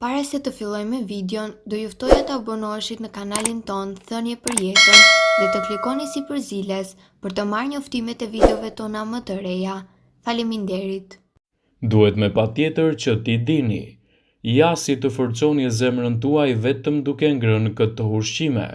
Para se të fillojmë me videon, do ju ftoja të abonoheshit në kanalin ton Thënie për Jetën dhe të klikoni si përziles për të marrë njoftimet e videove tona më të reja. Faleminderit. Duhet me patjetër që ti dini, ja si të forconi zemrën tuaj vetëm duke ngrënë këto ushqime.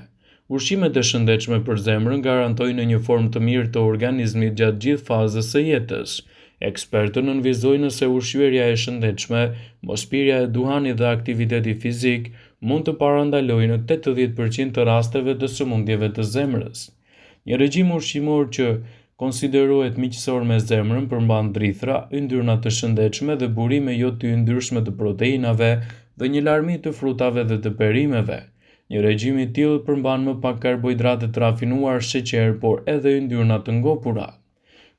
Ushqimet e shëndetshme për zemrën garantojnë një formë të mirë të organizmit gjatë gjithë fazës së jetës. Ekspertët nënvizojnë se ushqyerja e shëndetshme, mospirja e duhanit dhe aktiviteti fizik mund të parandalojnë 80% të rasteve të sëmundjeve të zemrës. Një regjim ushqimor që konsiderohet miqësor me zemrën përmban drithra, yndyrna të shëndetshme dhe burime jo të yndyrshme të proteinave dhe një larmi të frutave dhe të perimeve. Një regjim i tillë përmban më pak karbohidrate të rafinuar, sheqer, por edhe yndyrna të ngopura.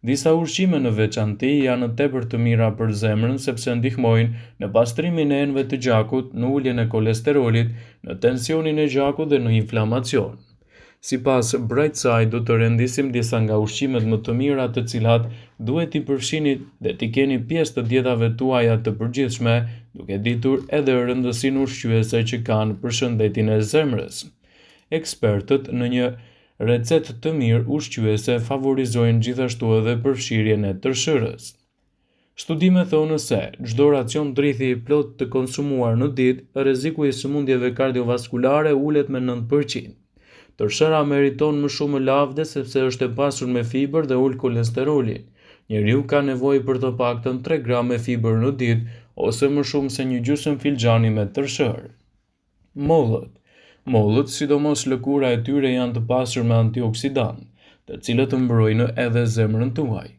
Disa ushqime në veçanti janë tepër të mira për zemrën sepse ndihmojnë në pastrimin e enëve të gjakut, në uljen e kolesterolit, në tensionin e gjakut dhe në inflamacion. Sipas Brightside, do të rendisim disa nga ushqimet më të mira të cilat duhet t'i përfshini dhe t'i keni pjesë të dietave tuaja të përgjithshme, duke ditur edhe rëndësinë ushqyese që kanë për shëndetin e zemrës. Ekspertët në një recetë të mirë ushqyese favorizojnë gjithashtu edhe përfshirjen e tërshërës. Studimet thonë se çdo racion drithi i plot të konsumuar në ditë, rreziku i sëmundjeve kardiovaskulare ulet me 9%. Tërshëra meriton më shumë lavde sepse është e pasur me fibër dhe ul kolesterolin. Njeriu ka nevojë për të paktën 3 gram fibër në ditë ose më shumë se një gjysmë filxhani me tërshërë. Mollët. Mollët, sidomos lëkura e tyre, janë të pasur me antioksidant, të cilët mbrojnë edhe zemrën tuaj.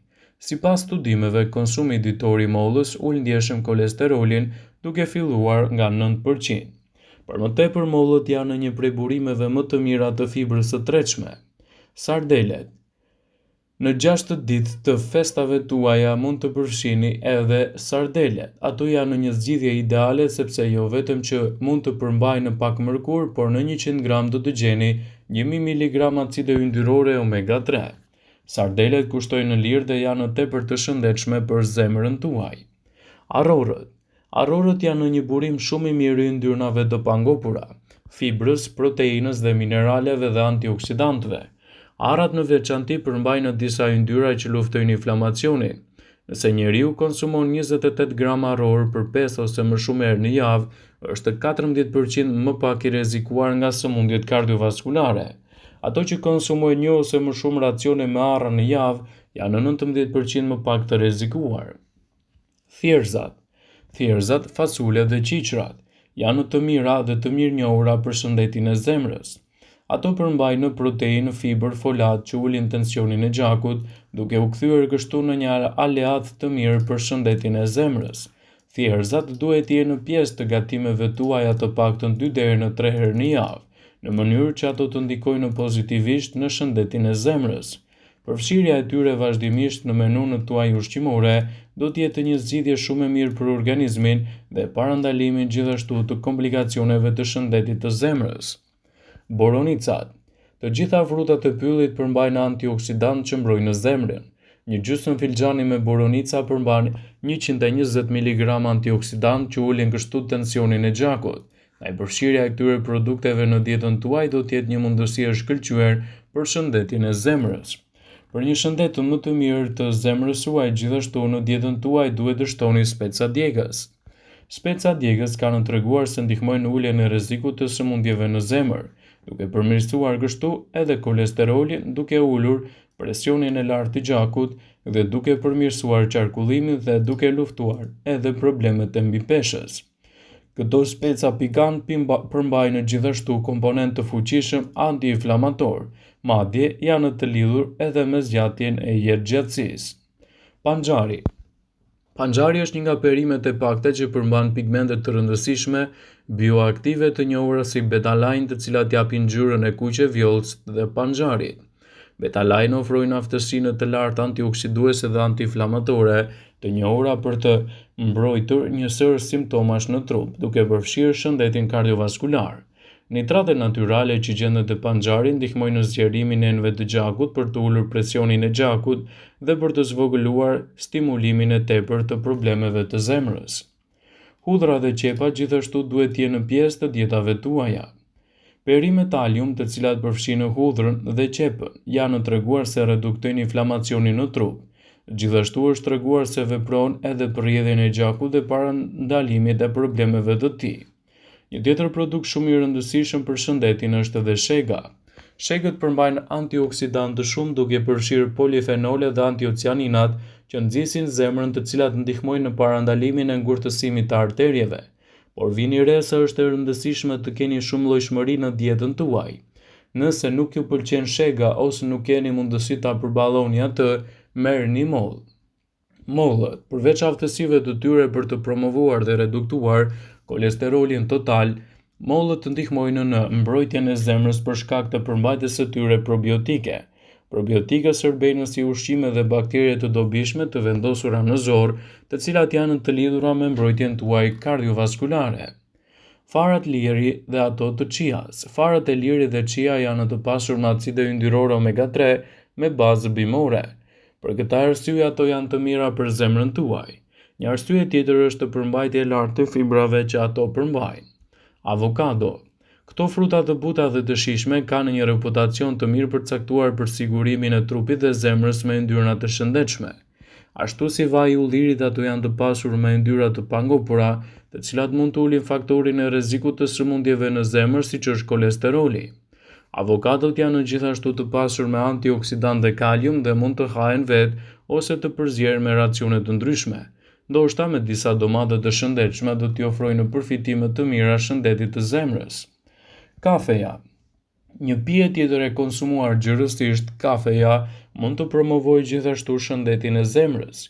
Sipas studimeve, konsumi ditor i mollës ul ndjeshëm kolesterolin duke filluar nga 9%. Për më tepër, mollët janë një prej burimeve më të mira të fibrës së tretshme. Sardelet. Në 6 ditë të festave tuaja mund të përfshini edhe sardelet. Ato janë një zgjidhje ideale sepse jo vetëm që mund të përmbajnë pak mërkur, por në 100 gram do të gjeni 1000 mg acide yndyrore omega 3. Sardelet kushtojnë lirë dhe janë tepër të shëndetshme për zemrën tuaj. Arrorët. Arrorët janë një burim shumë i mirë i yndyrnave të pangopura, fibrës, proteinës dhe mineraleve dhe antioksidantëve. Arrat në veçanti përmbajnë disa yndyra që luftojnë inflamacionin. Nëse njeriu konsumon 28 gram arror për 5 ose më shumë herë në javë, është 14% më pak i rrezikuar nga sëmundjet kardiovaskulare. Ato që konsumojnë 1 ose më shumë racione me arra në javë janë 19% më pak të rrezikuar. Thjerrzat. Thjerrzat, fasulet dhe qiqrat janë të mira dhe të mirënjohura për shëndetin e zemrës. Ato përmbajnë proteinë, fibër, folat që ulin tensionin e gjakut, duke u kthyer kështu në një aleat të mirë për shëndetin e zemrës. Thjerrzat duhet të jenë pjesë të gatimeve tuaja të paktën 2 deri në 3 herë në javë, në mënyrë që ato të ndikojnë pozitivisht në shëndetin e zemrës. Përfshirja e tyre vazhdimisht në menun tuaj ushqimore do të jetë një zgjidhje shumë e mirë për organizmin dhe parandalimin gjithashtu të komplikacioneve të shëndetit të zemrës. Boronicat. Të gjitha frutat e pyllit përmbajnë antioksidant që mbrojnë zemrën. Një gjysmë filxhani me boronica përmban 120 mg antioksidant që ulin kështu tensionin e gjakut. Ndaj përfshirja e këtyre produkteve në dietën tuaj do të jetë një mundësi e shkëlqyer për shëndetin e zemrës. Për një shëndet më të mirë të zemrës suaj, gjithashtu në dietën tuaj duhet të shtoni speca djegës. Speca djegës kanë treguar se ndihmojnë në uljen e rrezikut të sëmundjeve në zemër, duke përmirësuar kështu edhe kolesterolin, duke ulur presionin e lartë të gjakut dhe duke përmirësuar qarkullimin dhe duke luftuar edhe problemet e mbipeshës. Këto speca pikant përmbajnë gjithashtu komponent të fuqishëm anti-inflamator, madje janë të lidhur edhe me zgjatjen e jetëgjatësisë. Panxari. Panxari është një nga perimet e pakta që përmban pigmente të rëndësishme bioaktive të njohura si betalajn, të cilat japin ngjyrën e kuqe vjollc dhe panxarit. Betalajn ofrojnë aftësinë të lartë antioksiduese dhe antiinflamatore, të njohura për të mbrojtur një sër simptomash në trup, duke përfshirë shëndetin kardiovaskular. Nitratet natyrale që gjendet te panxari ndihmojnë në zgjerimin e enëve të gjakut për të ulur presionin e gjakut dhe për të zvogëluar stimulimin e tepërt të problemeve të zemrës. Hudhra dhe qepa gjithashtu duhet të jenë pjesë të dietave tuaja. Perimet alium, të cilat përfshinë hudhrën dhe qepën, janë treguar se reduktojnë inflamacionin në trup. Gjithashtu është treguar se vepron edhe për rrjedhjen e gjakut dhe parandalimit e problemeve të tij. Një tjetër produkt shumë i rëndësishëm për shëndetin është edhe shega. Shegët përmbajnë antioksidantë të shumë duke përfshirë polifenole dhe antocianinat që nxisin zemrën, të cilat ndihmojnë në parandalimin e ngurtësimit të arterieve. Por vini re se është e rëndësishme të keni shumë llojshmëri në dietën tuaj. Nëse nuk ju pëlqen shega ose nuk keni mundësi ta përballoni atë, merrni mollë. Mollët, përveç aftësive të tyre për të promovuar dhe reduktuar kolesterolin total, mollët ndihmojnë në mbrojtjen e zemrës për shkak të përmbajtjes së tyre probiotike. Probiotika shërbejnë si ushqime dhe bakterie të dobishme të vendosura në zorë, të cilat janë të lidhura me mbrojtjen tuaj kardiovaskulare. Farat liri dhe ato të chias. Farat e liri dhe chia janë të pasur me acide yndyrore omega-3 me bazë bimore. Për këtë arsye ato janë të mira për zemrën tuaj. Një arsye tjetër është përmbajtja e lartë e fibrave që ato përmbajnë. Avokado. Këto fruta të buta dhe të shijshme kanë një reputacion të mirë përcaktuar për sigurimin e trupit dhe zemrës me yndyrna të shëndetshme. Ashtu si vaji i ullirit, ato janë të pasur me yndyra të pangopura, të cilat mund të ulin faktorin e rrezikut të sëmundjeve në zemër, siç është kolesteroli. Avokadot janë gjithashtu të pasur me antioksidantë dhe kalium dhe mund të hahen vetë ose të përzieren me racione të ndryshme. Ndoshta me disa domate të shëndetshme do t'i ofrojnë përfitime të mira shëndetit të zemrës. Kafeja. Një pije tjetër e konsumuar gjërësisht, kafeja mund të promovojë gjithashtu shëndetin e zemrës.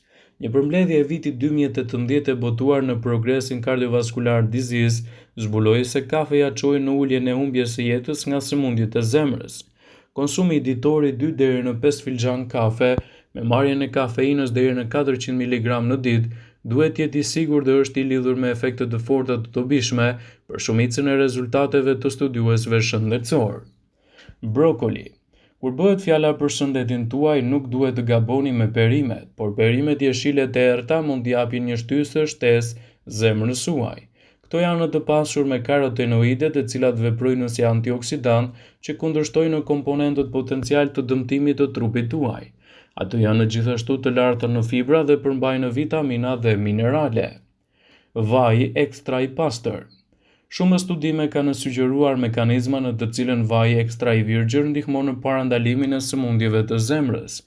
Një përmbledhje e vitit 2018 e botuar në Progressing Cardiovascular Disease zbuloi se kafeja çojë në uljen e humbjes së jetës nga sëmundjet e zemrës. Konsumi i ditori 2 deri në 5 filxhan kafe me marrjen e kafeinës deri në 400 mg në ditë duhet jetë i sigurt dhe është i lidhur me efekte të forta të dobishme për shumicën e rezultateve të studiuesve shëndetësor. Brokoli. Kur bëhet fjala për shëndetin tuaj, nuk duhet të gaboni me perimet, por perimet jeshile të errta mund t'i japin një shtysë shtesë zemrës suaj. Këto janë të pasur me karotenoide, të cilat veprojnë si antioksidant që kundërshtojnë komponentët potencial të dëmtimit të trupit tuaj. Ato janë gjithashtu të larta në fibra dhe përmbajnë vitamina dhe minerale. Vaji ekstra i pastër. Shumë studime kanë sugjeruar mekanizma në të cilën vaji ekstra i virgjër ndihmon në parandalimin e sëmundjeve të zemrës,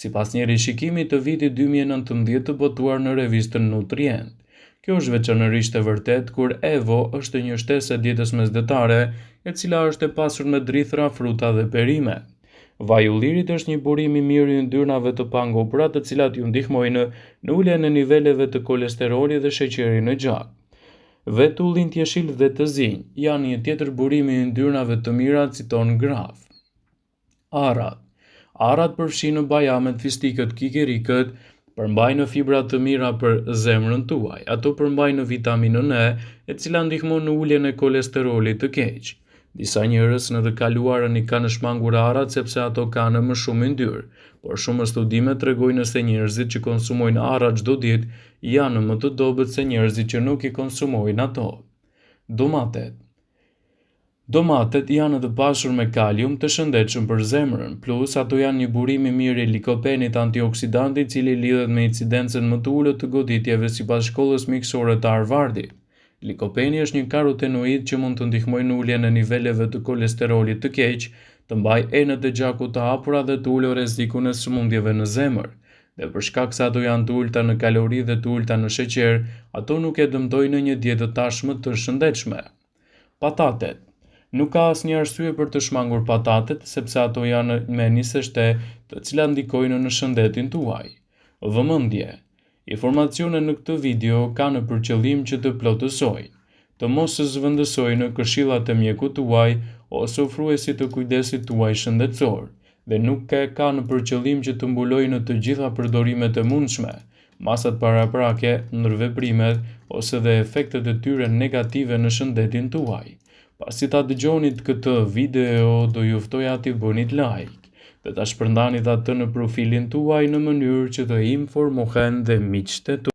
sipas një rishikimi të vitit 2019 të botuar në revistën Nutrient. Kjo është veçanërisht e vërtet kur Evo është një shtesë e dietës mesdhetare, e cila është e pasur me drithra, fruta dhe perime. Vaji i ullirit është një burim i mirë i yndyrnave të pangopura, të cilat ju ndihmojnë në uljen e niveleve të kolesterolit dhe sheqerit në gjak. Vetë ullin jeshil dhe të zinj janë një tjetër burim i yndyrnave të mira, citon Graf. Arrat. Arrat përfshinë bajamet, fistikët, kikirikët, përmbajnë fibra të mira për zemrën tuaj. Ato përmbajnë vitaminën E, e cila ndihmon në uljen e kolesterolit të keq. Disa njerëz në të kaluarën i kanë shmangur arrat sepse ato kanë më shumë yndyrë, por shumë studime tregojnë se njerëzit që konsumojnë arrat çdo ditë janë më të dobët se njerëzit që nuk i konsumojnë ato. Domatet. Domatet janë të pasur me kalium të shëndetshëm për zemrën, plus ato janë një burim i mirë i likopenit antioksidanti, i cili lidhet me incidencën më të ulët të goditjeve sipas shkollës miqësore të Harvardit. Likopeni është një karotenoid që mund të ndihmojë në uljen e niveleve të kolesterolit të keq, të mbajë enët e gjakut të hapura dhe të ulë rrezikun e sëmundjeve në zemër. Dhe për shkak se ato janë të ulta në kalori dhe të ulta në sheqer, ato nuk e dëmtojnë një dietë tashmë të shëndetshme. Patatet. Nuk ka asnjë arsye për të shmangur patatet, sepse ato janë me nisështe të cilat ndikojnë në shëndetin tuaj. Vëmendje. Informacionet në këtë video kanë për qëllim që të plotësojnë, të mos zëvendësojnë këshillat e mjekut tuaj ose ofruesit të kujdesit tuaj shëndetësor, dhe nuk kanë për qëllim që të mbulojnë të gjitha përdorimet e mundshme, masat paraprake, ndërveprimet ose dhe efektet e tyre negative në shëndetin tuaj. Pasi ta dëgjonit këtë video, do ju ftoja t'i bënit like dhe ta shpërndanit atë në profilin tuaj në mënyrë që të informohen dhe miqtë tuaj.